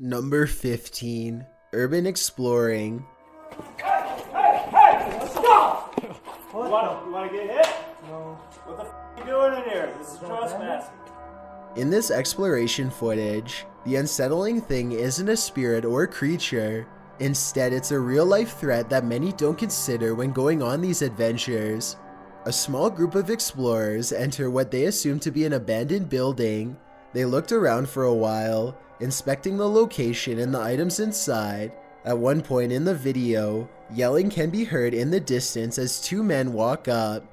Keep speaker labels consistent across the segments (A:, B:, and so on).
A: Number 15. Urban Exploring.
B: Hey! Stop! You want to get hit?
C: No.
B: What the f are you doing in here? This is trespassing.
A: In this exploration footage, the unsettling thing isn't a spirit or creature. Instead, it's a real-life threat that many don't consider when going on these adventures. A small group of explorers enter what they assume to be an abandoned building. They looked around for a while, inspecting the location and the items inside. At one point in the video, yelling can be heard in the distance as two men walk up.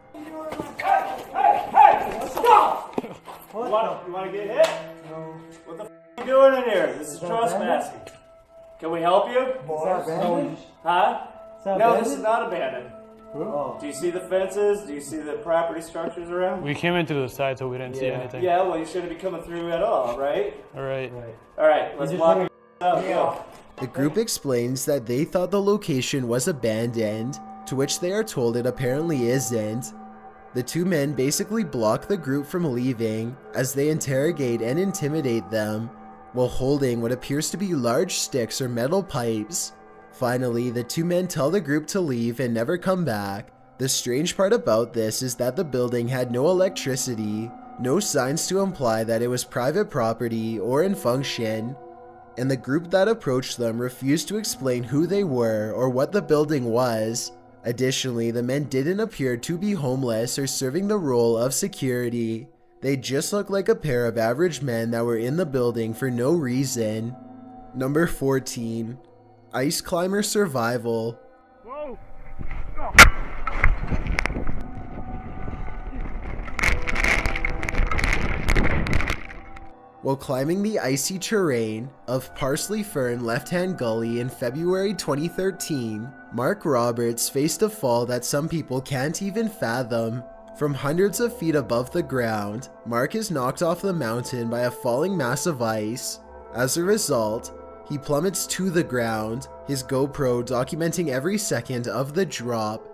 B: Hey! Stop! You want to get hit?
C: No.
B: What the f are you doing in here? This is trespassing. Can we help you?
C: Abandoned?
B: Huh? No, this is not abandoned.
C: Oh.
B: Do you see the fences? Do you see the property structures around?
D: We came in through the side, so we didn't see anything.
B: Yeah, well, you shouldn't be coming through at all, right?
D: All right.
B: All right, let's walk your out. Go.
A: The group explains that they thought the location was abandoned, to which they are told it apparently isn't. The two men basically block the group from leaving as they interrogate and intimidate them, while holding what appears to be large sticks or metal pipes. Finally, the two men tell the group to leave and never come back. The strange part about this is that the building had no electricity, no signs to imply that it was private property or in function, and the group that approached them refused to explain who they were or what the building was. Additionally, the men didn't appear to be homeless or serving the role of security. They just looked like a pair of average men that were in the building for no reason. Number 14. Ice Climber Survival.
D: Whoa!
A: While climbing the icy terrain of Parsley Fern Left-Hand Gully in February 2013, Mark Roberts faced a fall that some people can't even fathom. From hundreds of feet above the ground, Mark is knocked off the mountain by a falling mass of ice. As a result, he plummets to the ground, his GoPro documenting every second of the drop.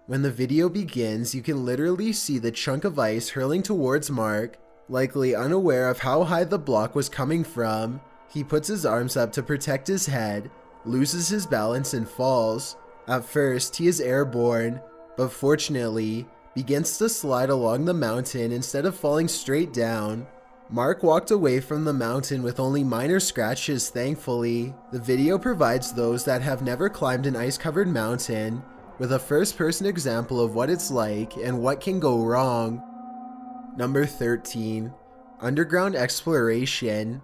A: When the video begins, you can literally see the chunk of ice hurling towards Mark. Likely unaware of how high the block was coming from, he puts his arms up to protect his head, loses his balance and falls. At first, he is airborne, but fortunately, begins to slide along the mountain instead of falling straight down. Mark walked away from the mountain with only minor scratches, thankfully. The video provides those that have never climbed an ice-covered mountain with a first-person example of what it's like and what can go wrong. Number 13. Underground Exploration.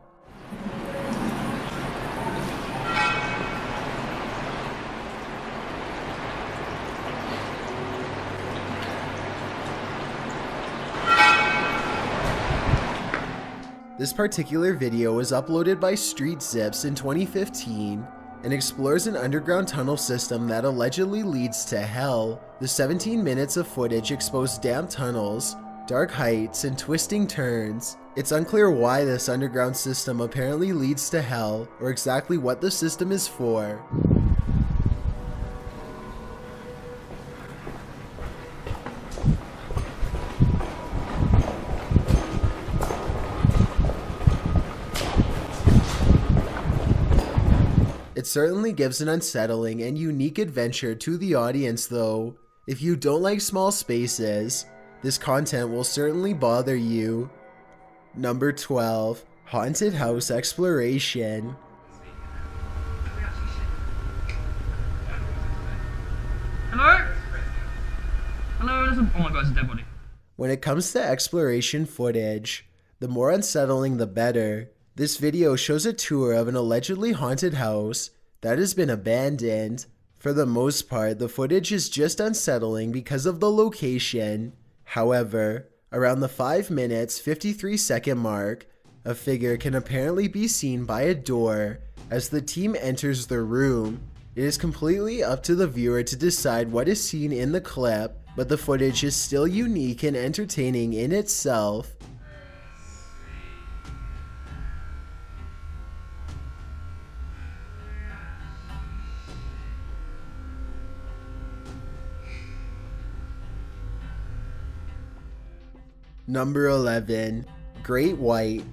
A: This particular video was uploaded by Street Zips in 2015 and explores an underground tunnel system that allegedly leads to hell. The 17 minutes of footage exposed damp tunnels, dark heights, and twisting turns. It's unclear why this underground system apparently leads to hell or exactly what the system is for. It certainly gives an unsettling and unique adventure to the audience though. If you don't like small spaces, this content will certainly bother you. Number 12. Haunted House Exploration.
E: Hello? Hello, there's a... Oh my god, it's a dead body.
A: When it comes to exploration footage, the more unsettling the better. This video shows a tour of an allegedly haunted house that has been abandoned. For the most part, the footage is just unsettling because of the location. However, around the 5 minutes 53 second mark, a figure can apparently be seen by a door as the team enters the room. It is completely up to the viewer to decide what is seen in the clip, but the footage is still unique and entertaining in itself. Number 11. Great White.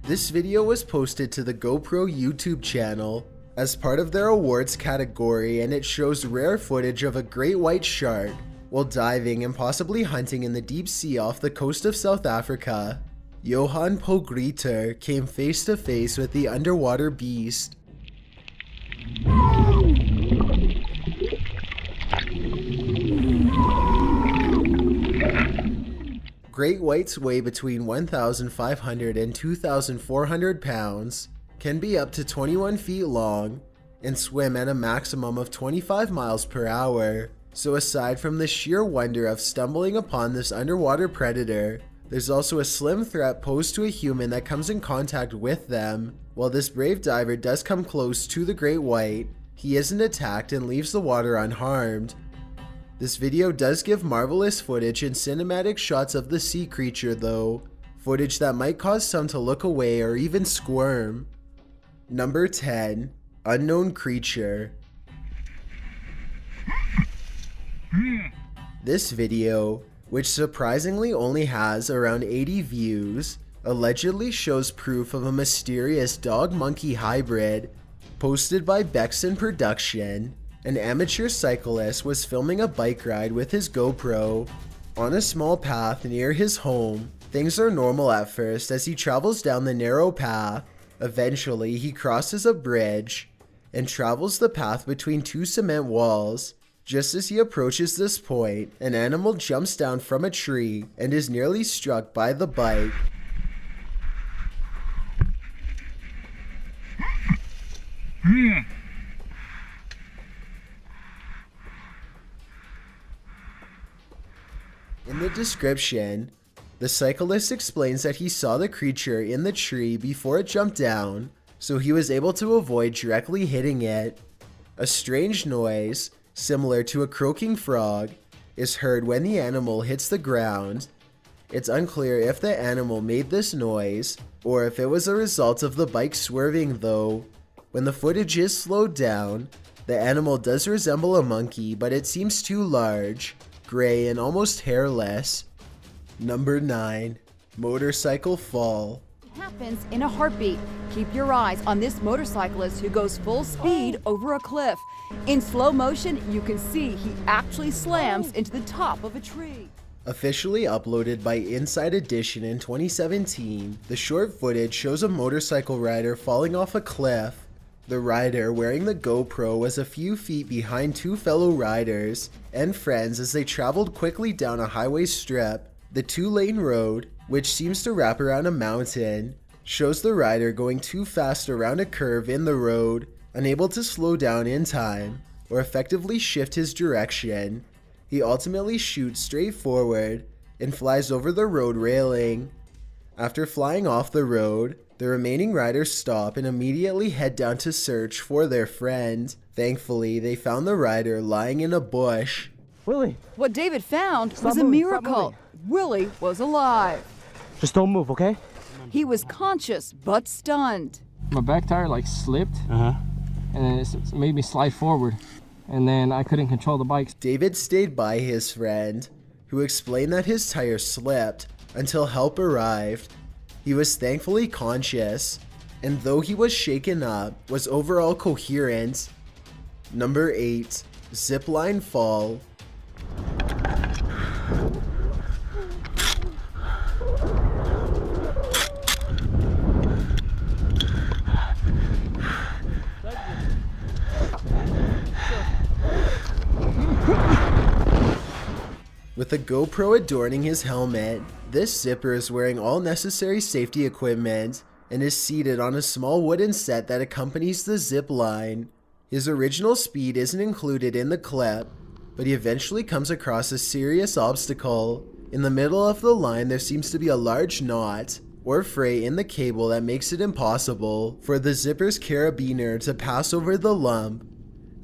A: This video was posted to the GoPro YouTube channel as part of their awards category, and it shows rare footage of a great white shark while diving and possibly hunting in the deep sea off the coast of South Africa. Johan Pogrieter came face to face with the underwater beast. Great whites weigh between 1,500 and 2,400 pounds, can be up to 21 feet long, and swim at a maximum of 25 miles per hour. So aside from the sheer wonder of stumbling upon this underwater predator, there's also a slim threat posed to a human that comes in contact with them. While this brave diver does come close to the great white, he isn't attacked and leaves the water unharmed. This video does give marvelous footage and cinematic shots of the sea creature though, footage that might cause some to look away or even squirm. Number 10. Unknown Creature. This video, which surprisingly only has around 80 views, allegedly shows proof of a mysterious dog-monkey hybrid. Posted by Bexon Production, an amateur cyclist was filming a bike ride with his GoPro. On a small path near his home, things are normal at first as he travels down the narrow path. Eventually, he crosses a bridge and travels the path between two cement walls. Just as he approaches this point, an animal jumps down from a tree and is nearly struck by the bike. In the description, the cyclist explains that he saw the creature in the tree before it jumped down, so he was able to avoid directly hitting it. A strange noise, similar to a croaking frog, is heard when the animal hits the ground. It's unclear if the animal made this noise, or if it was a result of the bike swerving though. When the footage is slowed down, the animal does resemble a monkey, but it seems too large, gray, and almost hairless. Number 9. Motorcycle Fall.
C: Happens in a heartbeat. Keep your eyes on this motorcyclist who goes full speed over a cliff. In slow motion, you can see he actually slams into the top of a tree.
A: Officially uploaded by Inside Edition in 2017, the short footage shows a motorcycle rider falling off a cliff. The rider wearing the GoPro was a few feet behind two fellow riders and friends as they traveled quickly down a highway strip. The two-lane road, which seems to wrap around a mountain, shows the rider going too fast around a curve in the road, unable to slow down in time or effectively shift his direction. He ultimately shoots straight forward and flies over the road railing. After flying off the road, the remaining riders stop and immediately head down to search for their friend. Thankfully, they found the rider lying in a bush.
F: Willie!
C: What David found
F: Stop
C: was a
F: moving, stop
C: miracle.
F: moving.
C: Willie was alive.
F: Just don't move, okay?
C: He was conscious but stunned.
E: My back tire like slipped, and then it made me slide forward, and then I couldn't control the bike.
A: David stayed by his friend, who explained that his tire slipped until help arrived. He was thankfully conscious, and though he was shaken up, was overall coherent. Number 8. Zipline Fall. With a GoPro adorning his helmet, this zipper is wearing all necessary safety equipment and is seated on a small wooden set that accompanies the zip line. His original speed isn't included in the clip, but he eventually comes across a serious obstacle. In the middle of the line, there seems to be a large knot or fray in the cable that makes it impossible for the zipper's carabiner to pass over the lump.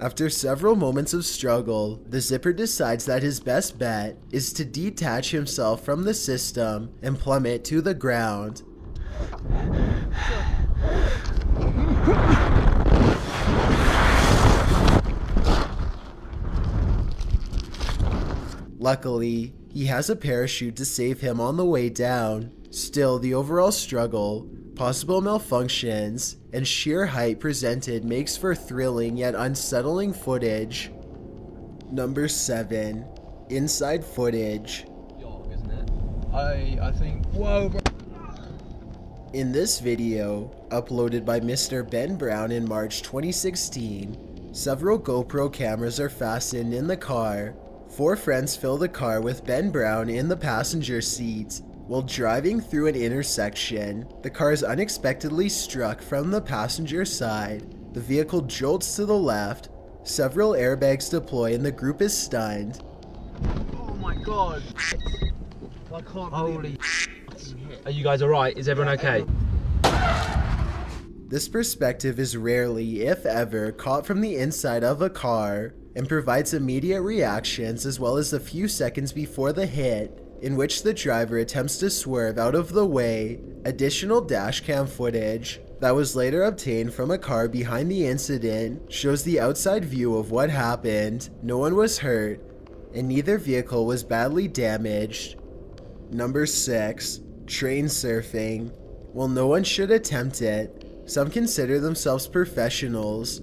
A: After several moments of struggle, the zipper decides that his best bet is to detach himself from the system and plummet to the ground. Luckily, he has a parachute to save him on the way down. Still, the overall struggle, possible malfunctions, and sheer height presented makes for thrilling yet unsettling footage. Number 7. Inside footage.
F: Yo, isn't it? I think, whoa, bro.
A: In this video, uploaded by Mr. Ben Brown in March 2016, several GoPro cameras are fastened in the car. 4 friends fill the car with Ben Brown in the passenger seat. While driving through an intersection, the car is unexpectedly struck from the passenger side. The vehicle jolts to the left, several airbags deploy and the group is stunned.
F: Oh my god. I can't Holy Are you guys alright? Is everyone okay?
A: This perspective is rarely, if ever, caught from the inside of a car and provides immediate reactions as well as a few seconds before the hit, in which the driver attempts to swerve out of the way. Additional dashcam footage that was later obtained from a car behind the incident shows the outside view of what happened. No one was hurt, and neither vehicle was badly damaged. Number 6. Train surfing. While no one should attempt it, some consider themselves professionals.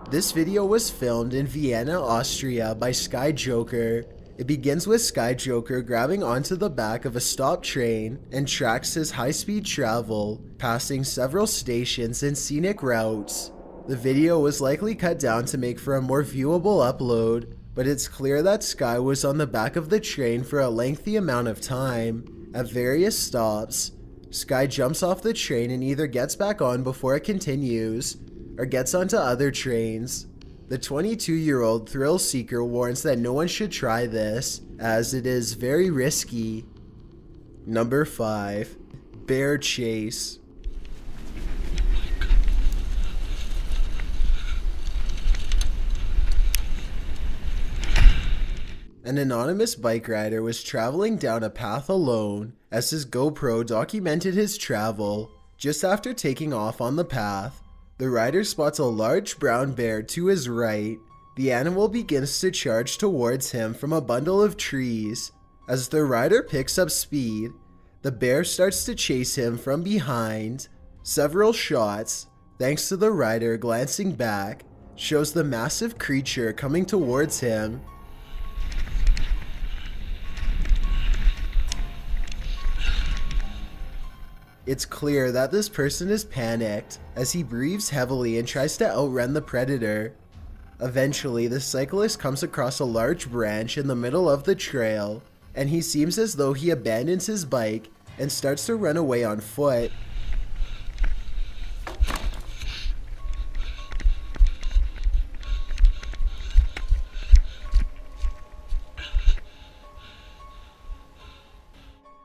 A: This video was filmed in Vienna, Austria by SkyJoker. It begins with SkyJoker grabbing onto the back of a stopped train and tracks his high-speed travel, passing several stations and scenic routes. The video was likely cut down to make for a more viewable upload, but it's clear that Sky was on the back of the train for a lengthy amount of time. At various stops, Sky jumps off the train and either gets back on before it continues, or gets onto other trains. The 22-year-old thrill seeker warns that no one should try this, as it is very risky. Number 5. Bear chase. An anonymous bike rider was traveling down a path alone as his GoPro documented his travel. Just after taking off on the path, the rider spots a large brown bear to his right. The animal begins to charge towards him from a bundle of trees. As the rider picks up speed, the bear starts to chase him from behind. Several shots, thanks to the rider glancing back, shows the massive creature coming towards him. It's clear that this person is panicked as he breathes heavily and tries to outrun the predator. Eventually, the cyclist comes across a large branch in the middle of the trail, and he seems as though he abandons his bike and starts to run away on foot.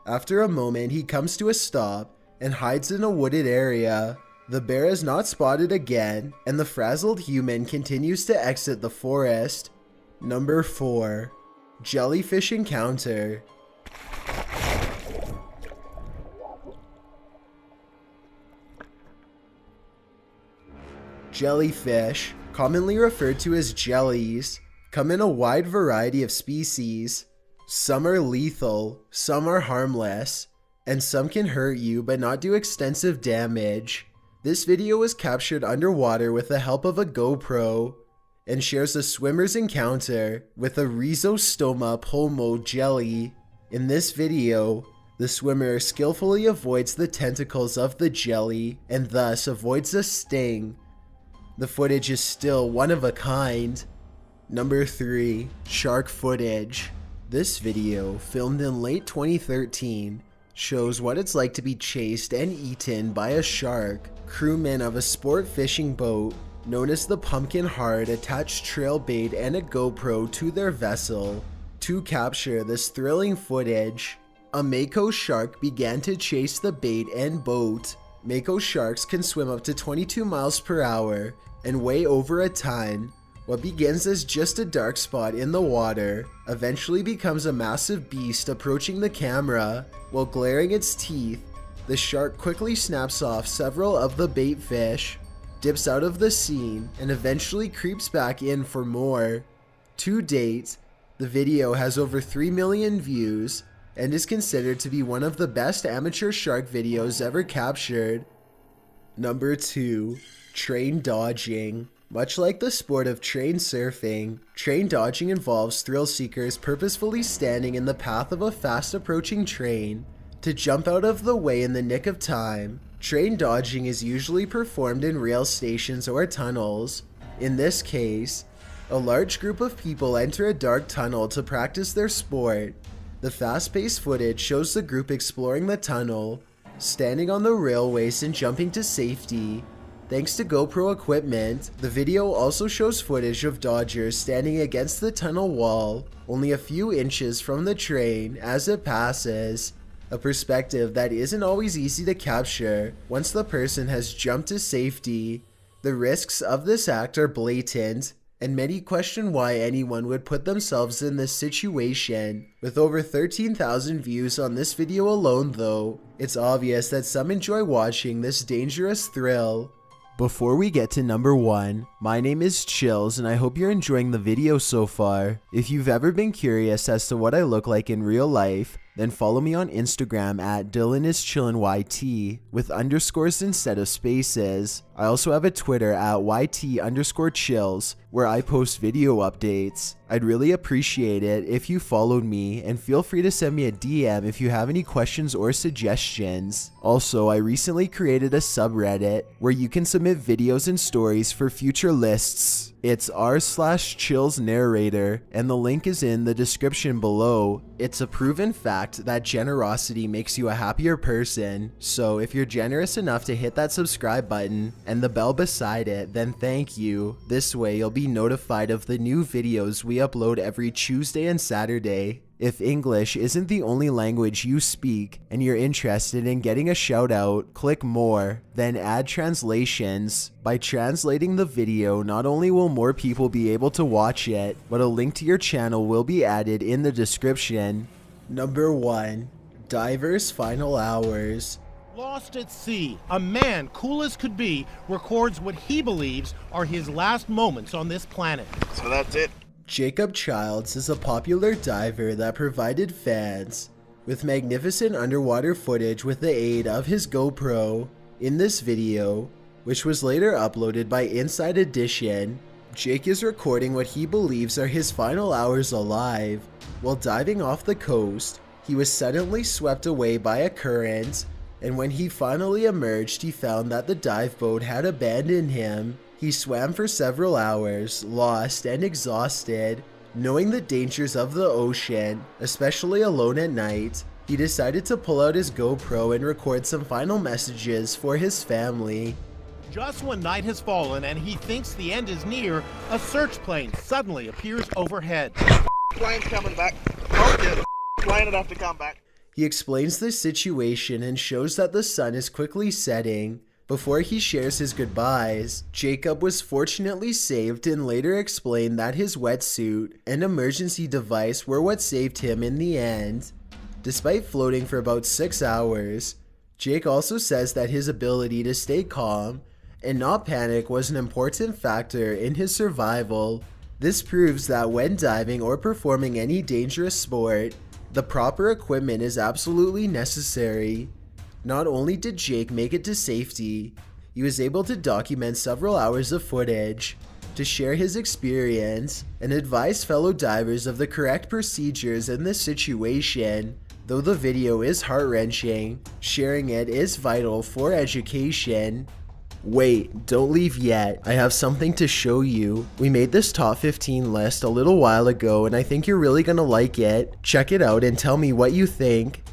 A: After a moment, he comes to a stop and hides in a wooded area. The bear is not spotted again, and the frazzled human continues to exit the forest. Number 4. Jellyfish encounter. Jellyfish, commonly referred to as jellies, come in a wide variety of species. Some are lethal, some are harmless, and some can hurt you but not do extensive damage. This video was captured underwater with the help of a GoPro and shares a swimmer's encounter with a Rhizostoma pulmo jelly. In this video, the swimmer skillfully avoids the tentacles of the jelly and thus avoids a sting. The footage is still one of a kind. Number 3. Shark footage. This video, filmed in late 2013, shows what it's like to be chased and eaten by a shark. Crewmen of a sport fishing boat known as the Pumpkin Heart attached trail bait and a GoPro to their vessel. To capture this thrilling footage, a mako shark began to chase the bait and boat. Mako sharks can swim up to 22 miles per hour and weigh over a ton. What begins as just a dark spot in the water eventually becomes a massive beast approaching the camera. While glaring its teeth, the shark quickly snaps off several of the bait fish, dips out of the scene, and eventually creeps back in for more. To date, the video has over 3 million views and is considered to be one of the best amateur shark videos ever captured. Number 2. Train dodging. Much like the sport of train surfing, train dodging involves thrill seekers purposefully standing in the path of a fast approaching train to jump out of the way in the nick of time. Train dodging is usually performed in rail stations or tunnels. In this case, a large group of people enter a dark tunnel to practice their sport. The fast-paced footage shows the group exploring the tunnel, standing on the railways and jumping to safety. Thanks to GoPro equipment, the video also shows footage of dodgers standing against the tunnel wall, only a few inches from the train as it passes. A perspective that isn't always easy to capture once the person has jumped to safety. The risks of this act are blatant, and many question why anyone would put themselves in this situation. With over 13,000 views on this video alone though, it's obvious that some enjoy watching this dangerous thrill. Before we get to number 1, my name is Chills and I hope you're enjoying the video so far. If you've ever been curious as to what I look like in real life, then follow me on Instagram at DylanIsChillinYT with underscores instead of spaces. I also have a Twitter at YT_chills where I post video updates. I'd really appreciate it if you followed me, and feel free to send me a DM if you have any questions or suggestions. Also, I recently created a subreddit where you can submit videos and stories for future lists. It's r/chillsnarrator, and the link is in the description below. It's a proven fact that generosity makes you a happier person, so if you're generous enough to hit that subscribe button and the bell beside it, then thank you. This way you'll be notified of the new videos we upload every Tuesday and Saturday. If English isn't the only language you speak and you're interested in getting a shout out, click more, then add translations. By translating the video, not only will more people be able to watch it, but a link to your channel will be added in the description. Number 1. Diver's Final Hours.
G: Lost at sea, a man cool as could be records what he believes are his last moments on this planet.
H: So that's it.
A: Jacob Childs is a popular diver that provided fans with magnificent underwater footage with the aid of his GoPro. In this video, which was later uploaded by Inside Edition, Jake is recording what he believes are his final hours alive. While diving off the coast, he was suddenly swept away by a current, and when he finally emerged, he found that the dive boat had abandoned him. He swam for several hours, lost and exhausted. Knowing the dangers of the ocean, especially alone at night, he decided to pull out his GoPro and record some final messages for his family.
G: Just when night has fallen and he thinks the end is near, a search plane suddenly appears overhead.
H: Plane's coming back. Oh, yeah. Plane would have to come back.
A: He explains the situation and shows that the sun is quickly setting. Before he shares his goodbyes, Jacob was fortunately saved and later explained that his wetsuit and emergency device were what saved him in the end. Despite floating for about 6 hours, Jake also says that his ability to stay calm and not panic was an important factor in his survival. This proves that when diving or performing any dangerous sport, the proper equipment is absolutely necessary. Not only did Jake make it to safety, he was able to document several hours of footage to share his experience and advise fellow divers of the correct procedures in this situation. Though the video is heart-wrenching, sharing it is vital for education. Wait, don't leave yet. I have something to show you. We made this top 15 list a little while ago and I think you're really gonna like it. Check it out and tell me what you think.